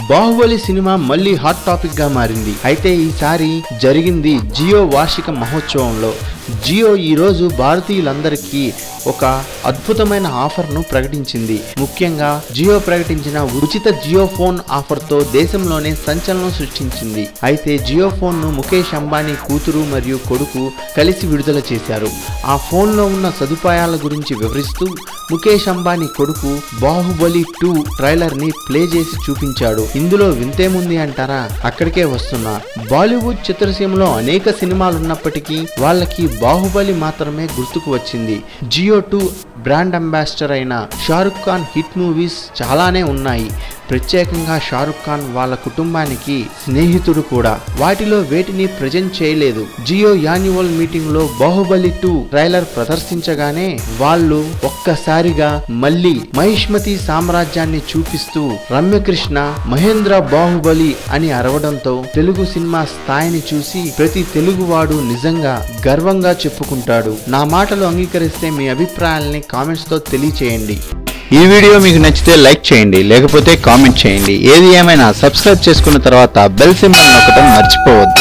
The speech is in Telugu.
బాహుబలి సినిమా మళ్ళీ హాట్ టాపిక్ గా మారింది. అయితే ఈసారి జరిగింది జియో వార్షిక మహోత్సవంలో. జియో ఈ రోజు భారతీయులందరికీ ఒక అద్భుతమైన ఆఫర్ను ప్రకటించింది. ముఖ్యంగా జియో ప్రకటించిన ఉచిత జియో ఫోన్ ఆఫర్తో దేశంలోనే సంచలనం సృష్టించింది. అయితే జియో ఫోన్ను ముఖేష్ అంబానీ కూతురు మరియు కొడుకు కలిసి విడుదల చేశారు. ఆ ఫోన్లో ఉన్న సదుపాయాల గురించి వివరిస్తూ ముఖేష్ అంబానీ కొడుకు బాహుబలి 2 ట్రైలర్ ని ప్లే చేసి చూపించాడు. ఇందులో వింతేముంది అంటారా? అక్కడికే వస్తున్నా. బాలీవుడ్ చిత్రసీమలో అనేక సినిమాలున్నప్పటికీ వాళ్ళకి బాహుబలి మాత్రమే గుర్తుకు వచ్చింది. జియో 2 బ్రాండ్ అంబాసిడర్ అయిన షారుఖ్ ఖాన్ హిట్ మూవీస్ చాలానే ఉన్నాయి. ప్రత్యేకంగా షారుఖ్ ఖాన్ వాళ్ళ కుటుంబానికి స్నేహితుడు కూడా. వాటిలో వేటిని ప్రజెంట్ చేయలేదు. జియో యాన్యువల్ మీటింగ్ లో బాహుబలి 2 ట్రైలర్ ప్రదర్శించగానే వాళ్ళు ఒక్కసారిగా మళ్ళీ మహిష్మతి సామ్రాజ్యాన్ని చూపిస్తూ రమ్యకృష్ణ మహేంద్ర బాహుబలి అని అరవడంతో తెలుగు సినిమా స్థాయిని చూసి ప్రతి తెలుగువాడు నిజంగా గర్వంగా చెప్పుకుంటాడు. నా మాటలు అంగీకరిస్తే మీ అభిప్రాయాల్ని కామెంట్స్ తో తెలియచేయండి. ఈ వీడియో మీకు నచ్చితే లైక్ చేయండి, లేకపోతే కామెంట్ చేయండి. ఏది ఏమైనా సబ్స్క్రైబ్ చేసుకున్న తర్వాత బెల్ సింబల్ నొక్కడం మర్చిపోవద్దు.